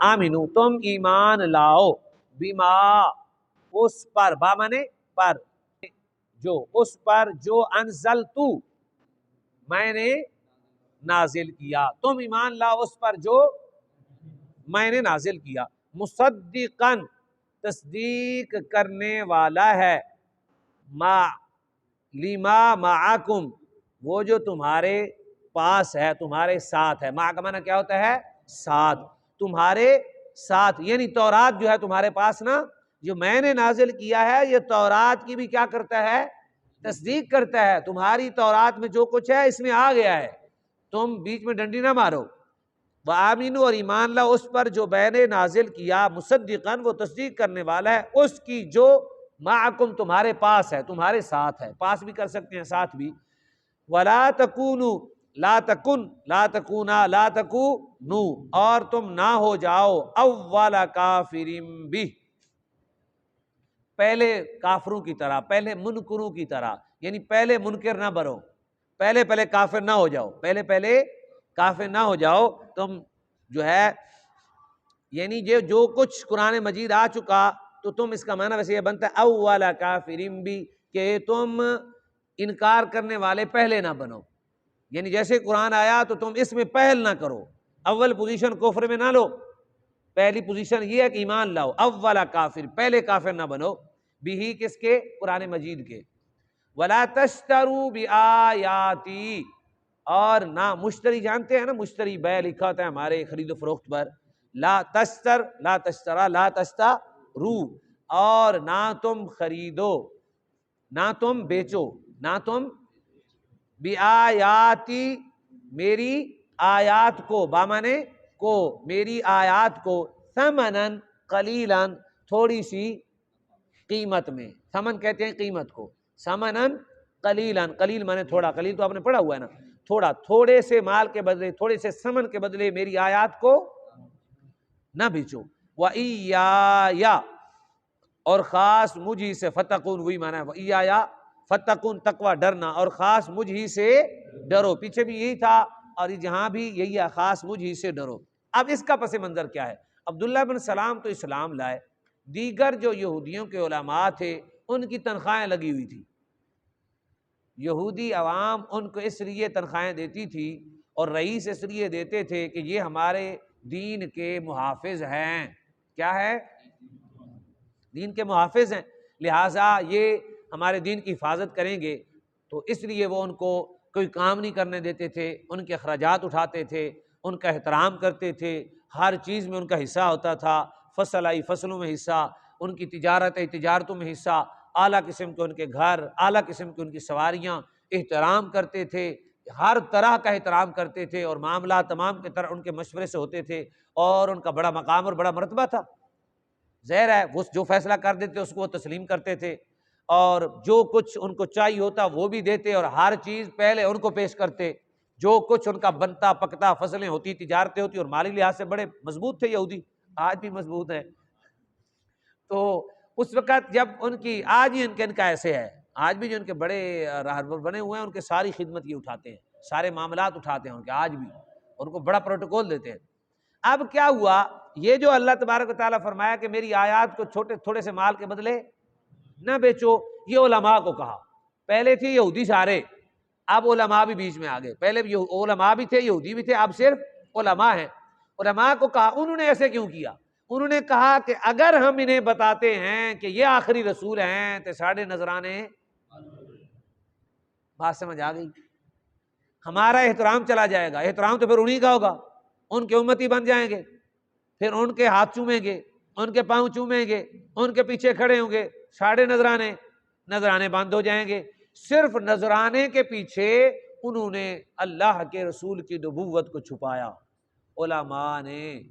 آمینو تم ایمان لاؤ، بیما اس پر، با مانے پر، جو اس پر جو انزلتو میں نے نازل کیا، تم ایمان لاؤ اس پر جو میں نے نازل کیا، مصدقاً تصدیق کرنے والا ہے، ما لما معکم وہ جو تمہارے پاس ہے، تمہارے ساتھ ہے، مع کا معنی کیا ہوتا ہے؟ ساتھ، تمہارے ساتھ، یعنی تورات جو ہے تمہارے پاس نا، جو میں نے نازل کیا ہے یہ تورات کی بھی کیا کرتا ہے؟ تصدیق کرتا ہے، تمہاری تورات میں جو کچھ ہے اس میں آ گیا ہے، تم بیچ میں ڈنڈی نہ مارو۔ وآمنوا اور ایمان لاؤ اس پر جو میں نے نازل کیا، مصدقاً وہ تصدیق کرنے والا ہے اس کی جو معکم تمہارے پاس ہے، تمہارے ساتھ ہے، پاس بھی کر سکتے ہیں ساتھ بھی۔ ولا تکونوا لا تکن لا تکونا لا تکونوا اور تم نہ ہو جاؤ اول کافر بہ پہلے کافروں کی طرح، پہلے منکروں کی طرح، یعنی پہلے منکر نہ بنو، پہلے کافر نہ ہو جاؤ، پہلے کافر نہ ہو جاؤ تم، جو ہے یعنی جو کچھ قرآن مجید آ چکا تو تم اس کا معنی ویسے یہ بنتا ہے اول کافر بھی، کہ تم انکار کرنے والے پہلے نہ بنو، یعنی جیسے قرآن آیا تو تم اس میں پہل نہ کرو، اول پوزیشن کفر میں نہ لو، پہلی پوزیشن یہ ہے کہ ایمان لاؤ، اول کافر پہلے کافر نہ بنو، بھی کس کے؟ قرآن مجید کے۔ ولا تشتروا بآیاتی اور نہ، مشتری جانتے ہیں نا، مشتری بے لکھا ہوتا ہے ہمارے خرید و فروخت پر، لا تشتر لا تشترا لا تشترو اور نہ تم خریدو، نہ تم بیچو، نہ تم بآیاتی میری آیات کو، بامانے کو، میری آیات کو، ثمناً قلیلاً تھوڑی سی قیمت میں، ثمن کہتے ہیں قیمت کو، ثمناً قلیلاً، قلیل مانے تھوڑا، قلیل تو آپ نے پڑھا ہوا ہے نا، تھوڑا، تھوڑے سے مال کے بدلے، تھوڑے سے ثمن کے بدلے میری آیات کو نہ بیچو۔ وَإِيَّايَ اور خاص مجھ ہی سے، فتقون وہی معنی ہے، وَإِيَّايَ فتقون تقوی ڈرنا، اور خاص مجھ ہی سے ڈرو، پیچھے بھی یہی تھا اور جہاں بھی یہی ہے، خاص مجھ ہی سے ڈرو۔ اب اس کا پس منظر کیا ہے؟ عبداللہ بن سلام تو اسلام لائے، دیگر جو یہودیوں کے علماء تھے ان کی تنخواہیں لگی ہوئی تھی، یہودی عوام ان کو اس لیے تنخواہیں دیتی تھی اور رئیس اس لیے دیتے تھے کہ یہ ہمارے دین کے محافظ ہیں، کیا ہے؟ دین کے محافظ ہیں، لہٰذا یہ ہمارے دین کی حفاظت کریں گے، تو اس لیے وہ ان کو کوئی کام نہیں کرنے دیتے تھے، ان کے اخراجات اٹھاتے تھے، ان کا احترام کرتے تھے، ہر چیز میں ان کا حصہ ہوتا تھا، فصل آئی فصلوں میں حصہ، ان کی تجارت آئی تجارتوں میں حصہ، اعلیٰ قسم کے ان کے گھر، اعلیٰ قسم کی ان کی سواریاں، احترام کرتے تھے، ہر طرح کا احترام کرتے تھے، اور معاملات تمام کی طرح ان کے مشورے سے ہوتے تھے، اور ان کا بڑا مقام اور بڑا مرتبہ تھا، ظاہر ہے وہ جو فیصلہ کر دیتے اس کو وہ تسلیم کرتے تھے، اور جو کچھ ان کو چاہیے ہوتا وہ بھی دیتے، اور ہر چیز پہلے ان کو پیش کرتے، جو کچھ ان کا بنتا پکتا، فصلیں ہوتی، تجارتیں ہوتی، اور مالی لحاظ سے بڑے مضبوط تھے یہودی، آج بھی مضبوط ہیں۔ تو اس وقت جب ان کی، آج ہی ان کا ایسے ہے، آج بھی جو ان کے بڑے راہبر بنے ہوئے ہیں ان کے ساری خدمت یہ اٹھاتے ہیں، سارے معاملات اٹھاتے ہیں ان کے، آج بھی ان کو بڑا پروٹوکول دیتے ہیں۔ اب کیا ہوا، یہ جو اللہ تبارک و تعالیٰ فرمایا کہ میری آیات کو تھوڑے سے مال کے بدلے نہ بیچو، یہ علماء کو کہا، پہلے تھی یہودی سارے، اب علماء بھی بیچ میں آ گئے، پہلے علماء بھی تھے، یہودی بھی تھے، اب صرف علماء ہیں، علماء کو کہا، انہوں نے ایسے کیوں کیا؟ انہوں نے کہا کہ اگر ہم انہیں بتاتے ہیں کہ یہ آخری رسول ہیں تو ساڑھے نذرانے، بات سمجھ آ گئی؟ ہمارا احترام چلا جائے گا، احترام تو پھر انہی کا ہوگا، ان کے امتی بن جائیں گے، پھر ان کے ہاتھ چومیں گے، ان کے پاؤں چومیں گے، ان کے پیچھے کھڑے ہوں گے، ساڑھے نذرانے بند ہو جائیں گے۔ صرف نذرانے کے پیچھے انہوں نے اللہ کے رسول کی نبوت کو چھپایا، علماء نے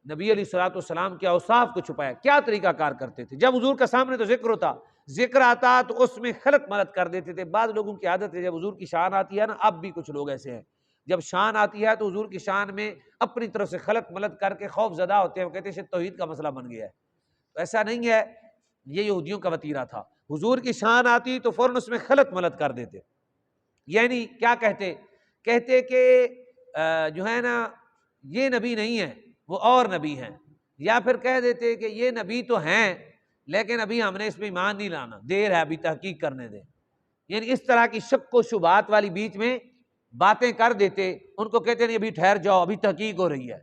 نبی علیہ الصلوۃ والسلام کے اوصاف کو چھپایا۔ کیا طریقہ کار کرتے تھے؟ جب حضور کا سامنے تو ذکر ہوتا، ذکر آتا تو اس میں خلط ملط کر دیتے تھے۔ بعض لوگوں کی عادت ہے، جب حضور کی شان آتی ہے نا، اب بھی کچھ لوگ ایسے ہیں، جب شان آتی ہے تو حضور کی شان میں اپنی طرف سے خلط ملط کر کے خوف زدہ ہوتے ہیں، وہ کہتے ہیں شاید توحید کا مسئلہ بن گیا ہے۔ تو ایسا نہیں ہے، یہ یہودیوں کا وتیرہ تھا، حضور کی شان آتی تو فوراً اس میں خلط ملط کر دیتے، یعنی کیا کہتے کہ جو ہے نا یہ نبی نہیں ہے، وہ اور نبی ہیں، یا پھر کہہ دیتے کہ یہ نبی تو ہیں لیکن ابھی ہم نے اس پہ ایمان نہیں لانا، دیر ہے ابھی تحقیق کرنے دیں. یعنی اس طرح کی شک و شبہات والی بیچ میں باتیں کر دیتے. ان کو کہتے نہیں ابھی ٹھہر جاؤ، ابھی تحقیق ہو رہی ہے،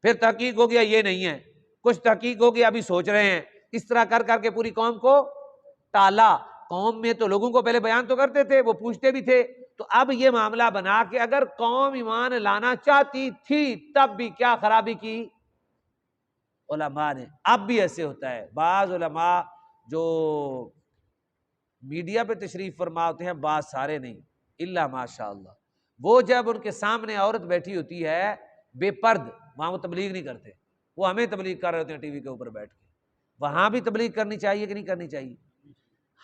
پھر تحقیق ہو گیا یہ نہیں ہے، کچھ تحقیق ہو گیا ابھی سوچ رہے ہیں. اس طرح کر کر کے پوری قوم کو ٹالا. قوم میں تو لوگوں کو پہلے بیان تو کرتے تھے، وہ پوچھتے بھی تھے. تو اب یہ معاملہ بنا کہ اگر قوم ایمان لانا چاہتی تھی تب بھی کیا خرابی کی علماء نے. اب بھی ایسے ہوتا ہے، بعض علماء جو میڈیا پہ تشریف فرما ہوتے ہیں، بعض سارے نہیں، الا ماشاء اللہ، وہ جب ان کے سامنے عورت بیٹھی ہوتی ہے بے پرد، وہاں وہ تبلیغ نہیں کرتے، وہ ہمیں تبلیغ کر رہے ہوتے ہیں ٹی وی کے اوپر بیٹھ کے. وہاں بھی تبلیغ کرنی چاہیے کہ نہیں کرنی چاہیے؟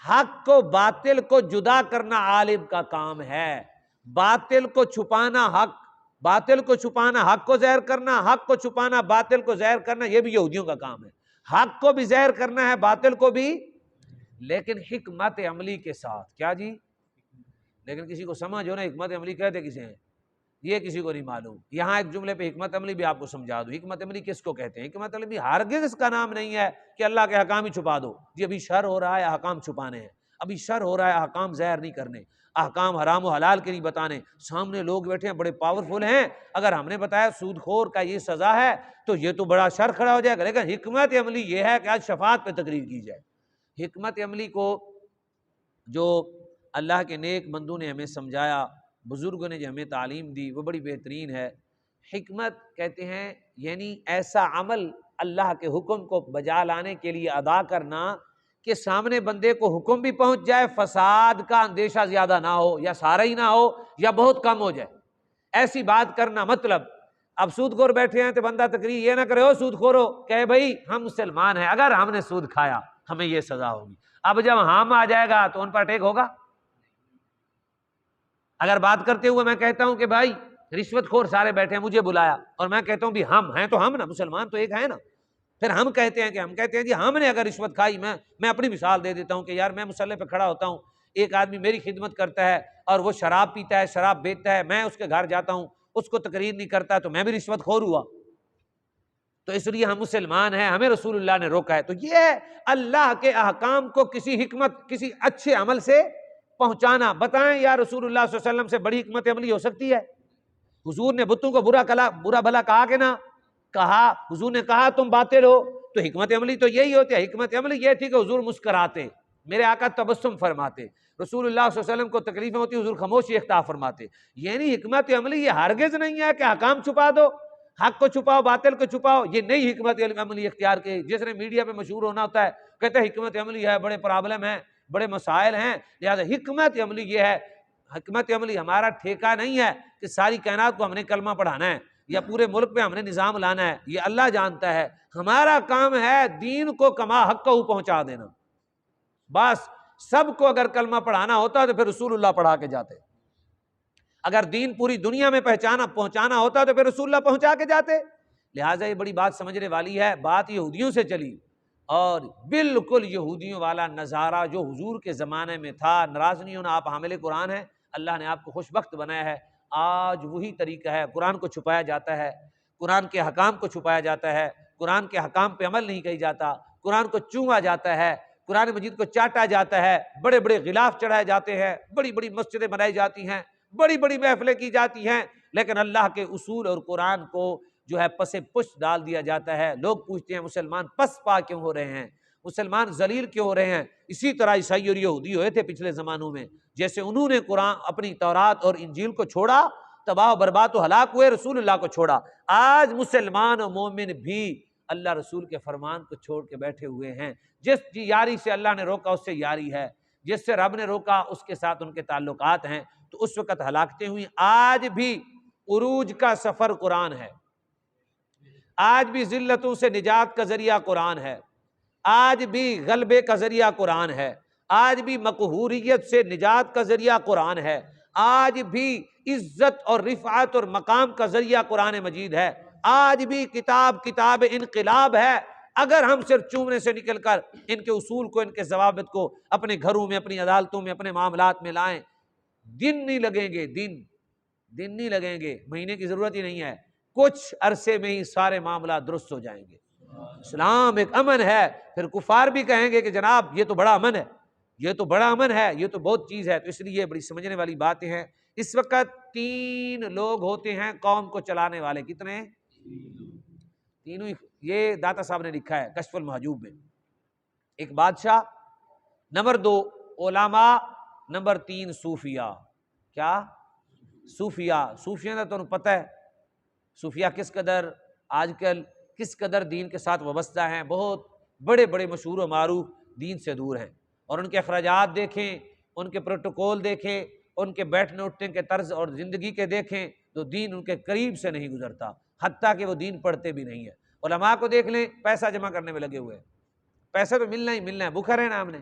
حق کو باطل کو جدا کرنا عالم کا کام ہے. باطل کو چھپانا حق، باطل کو چھپانا حق کو ظاہر کرنا، حق کو چھپانا باطل کو ظاہر کرنا، یہ بھی یہودیوں کا کام ہے. حق کو بھی ظاہر کرنا ہے، باطل کو بھی، لیکن حکمت عملی کے ساتھ. کیا جی؟ لیکن کسی کو سمجھ ہو نا حکمت عملی کہتے کسے ہیں، یہ کسی کو نہیں معلوم. یہاں ایک جملے پہ حکمت عملی بھی آپ کو سمجھا دوں. حکمت عملی کس کو کہتے ہیں؟ حکمت عملی ہرگز اس کا نام نہیں ہے کہ اللہ کے احکام ہی چھپا دو. جی ابھی شر ہو رہا ہے احکام چھپانے ہیں، ابھی شر ہو رہا ہے احکام ظاہر نہیں کرنے، احکام حرام و حلال کے نہیں بتانے. سامنے لوگ بیٹھے ہیں بڑے پاورفل ہیں، اگر ہم نے بتایا سود خور کا یہ سزا ہے تو یہ تو بڑا شر کھڑا ہو جائے گا. لیکن حکمت عملی یہ ہے کہ آج شفاعت پہ تقریر کی جائے. حکمت عملی کو جو اللہ کے نیک بندوں نے ہمیں سمجھایا، بزرگوں نے جو ہمیں تعلیم دی، وہ بڑی بہترین ہے. حکمت کہتے ہیں یعنی ایسا عمل اللہ کے حکم کو بجا لانے کے لیے ادا کرنا کہ سامنے بندے کو حکم بھی پہنچ جائے، فساد کا اندیشہ زیادہ نہ ہو، یا سارا ہی نہ ہو یا بہت کم ہو جائے. ایسی بات کرنا، مطلب اب سود خور بیٹھے ہیں تو بندہ تقریر یہ نہ کرے ہو سود خورو، کہ بھائی ہم مسلمان ہیں، اگر ہم نے سود کھایا ہمیں یہ سزا ہوگی. اب جب ہم آ جائے گا تو ان پر اٹیک ہوگا. اگر بات کرتے ہوئے میں کہتا ہوں کہ بھائی رشوت خور سارے بیٹھے ہیں، مجھے بلایا، اور میں کہتا ہوں بھی ہم ہیں تو ہم نا مسلمان تو ایک ہے نا، پھر ہم کہتے ہیں جی ہم نے اگر رشوت کھائی، میں اپنی مثال دے دیتا ہوں کہ یار میں مصلی پہ کھڑا ہوتا ہوں، ایک آدمی میری خدمت کرتا ہے اور وہ شراب پیتا ہے، شراب بیچتا ہے، میں اس کے گھر جاتا ہوں، اس کو تقریر نہیں کرتا، تو میں بھی رشوت خور ہوا. تو اس لیے ہم مسلمان ہیں، ہمیں رسول اللہ نے روکا ہے. تو یہ اللہ کے احکام کو کسی حکمت، کسی اچھے عمل سے پہنچانا. بتائیں یا رسول اللہ صلی اللہ علیہ وسلم سے بڑی حکمت عملی ہو سکتی ہے؟ حضور نے بتوں کو برا بھلا کہا کہ نہ کہا؟ حضور نے کہا تم باطل ہو، تو حکمت عملی تو یہی ہوتی ہے. حکمت عملی یہ تھی کہ حضور مسکراتے، میرے آقا تبسم فرماتے، رسول اللہ صلی اللہ علیہ وسلم کو تکلیفیں ہوتی حضور خاموشی اختیار فرماتے. یعنی حکمت عملی یہ ہرگز نہیں ہے کہ احکام چھپا دو، حق کو چھپاؤ باطل کو چھپاؤ. یہ نئی حکمت عملی اختیار کی جس نے میڈیا پہ مشہور ہونا ہوتا ہے، کہتے ہیں حکمت عملی ہے، بڑے پرابلم ہیں، بڑے مسائل ہیں، لہٰذا حکمت عملی یہ ہے. حکمت عملی ہمارا ٹھیکہ نہیں ہے کہ ساری کائنات کو ہم نے کلمہ پڑھانا ہے یا پورے ملک پہ ہم نے نظام لانا ہے، یہ اللہ جانتا ہے. ہمارا کام ہے دین کو کما حق کو پہنچا دینا. بس سب کو اگر کلمہ پڑھانا ہوتا تو پھر رسول اللہ پڑھا کے جاتے. اگر دین پوری دنیا میں پہنچانا ہوتا تو پھر رسول اللہ پہنچا کے جاتے. لہٰذا یہ بڑی بات سمجھنے والی ہے. بات یہودیوں سے چلی اور بالکل یہودیوں والا نظارہ جو حضور کے زمانے میں تھا. ناراض نہیں ہونا، آپ حامل قرآن ہیں، اللہ نے آپ کو خوش بخت بنایا ہے. آج وہی طریقہ ہے، قرآن کو چھپایا جاتا ہے، قرآن کے حکام کو چھپایا جاتا ہے، قرآن کے حکام پہ عمل نہیں کیا جاتا، قرآن کو چوما جاتا ہے، قرآن مجید کو چاٹا جاتا ہے، بڑے بڑے غلاف چڑھائے جاتے ہیں، بڑی بڑی مسجدیں بنائی جاتی ہیں، بڑی بڑی محفلیں کی جاتی ہیں، لیکن اللہ کے اصول اور قرآن کو جو ہے پس پشت ڈال دیا جاتا ہے. لوگ پوچھتے ہیں مسلمان پس پا کیوں ہو رہے ہیں، مسلمان ذلیل کیوں ہو رہے ہیں؟ اسی طرح عیسائی اور یہودی ہوئے تھے پچھلے زمانوں میں. جیسے انہوں نے قرآن اپنی تورات اور انجیل کو چھوڑا، تباہ و برباد و ہلاک ہوئے، رسول اللہ کو چھوڑا. آج مسلمان و مومن بھی اللہ رسول کے فرمان کو چھوڑ کے بیٹھے ہوئے ہیں. جس یاری سے اللہ نے روکا اس سے یاری ہے، جس سے رب نے روکا اس کے ساتھ ان کے تعلقات ہیں. تو اس وقت ہلاکتیں ہوئی. آج بھی عروج کا سفر قرآن ہے، آج بھی ذلتوں سے نجات کا ذریعہ قرآن ہے، آج بھی غلبے کا ذریعہ قرآن ہے، آج بھی مقہوریت سے نجات کا ذریعہ قرآن ہے، آج بھی عزت اور رفعت اور مقام کا ذریعہ قرآن مجید ہے. آج بھی کتاب انقلاب ہے. اگر ہم صرف چومنے سے نکل کر ان کے اصول کو، ان کے ضوابط کو اپنے گھروں میں، اپنی عدالتوں میں، اپنے معاملات میں لائیں، دن نہیں لگیں گے، دن نہیں لگیں گے، مہینے کی ضرورت ہی نہیں ہے. کچھ عرصے میں ہی سارے معاملات درست ہو جائیں گے۔ اسلام ایک امن ہے، پھر کفار بھی کہیں گے کہ جناب یہ تو بڑا امن ہے، یہ تو بڑا امن ہے، یہ تو بہت چیز ہے۔ تو اس لیے بڑی سمجھنے والی باتیں ہیں۔ اس وقت 3 لوگ ہوتے ہیں قوم کو چلانے والے، کتنے؟ تینوں ہی۔ یہ داتا صاحب نے لکھا ہے کشف المحجوب میں۔ ایک بادشاہ، نمبر 2 علماء، نمبر 3 صوفیاء۔ کیا؟ صوفیاء۔ صوفیاء کا تو پتہ ہے صوفیاء کس قدر آج کل کس قدر دین کے ساتھ وابستہ ہیں، بہت بڑے بڑے مشہور و معروف دین سے دور ہیں، اور ان کے اخراجات دیکھیں، ان کے پروٹوکول دیکھیں، ان کے بیٹھنے اٹھنے کے طرز اور زندگی کے دیکھیں تو دین ان کے قریب سے نہیں گزرتا، حتیٰ کہ وہ دین پڑھتے بھی نہیں ہیں۔ علماء کو دیکھ لیں، پیسہ جمع کرنے میں لگے ہوئے ہیں، پیسہ تو ملنا ہی ملنا ہے، بھوکا رہنا ہم نے،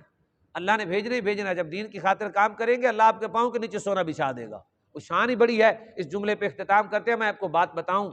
اللہ نے بھیجنا ہی بھیجنا ہے۔ جب دین کی خاطر کام کریں گے اللہ آپ کے پاؤں کے نیچے سونا بچھا دے گا۔ وہ شان ہی بڑی ہے۔ اس جملے پہ اختتام کرتے ہیں، میں آپ کو بات بتاؤں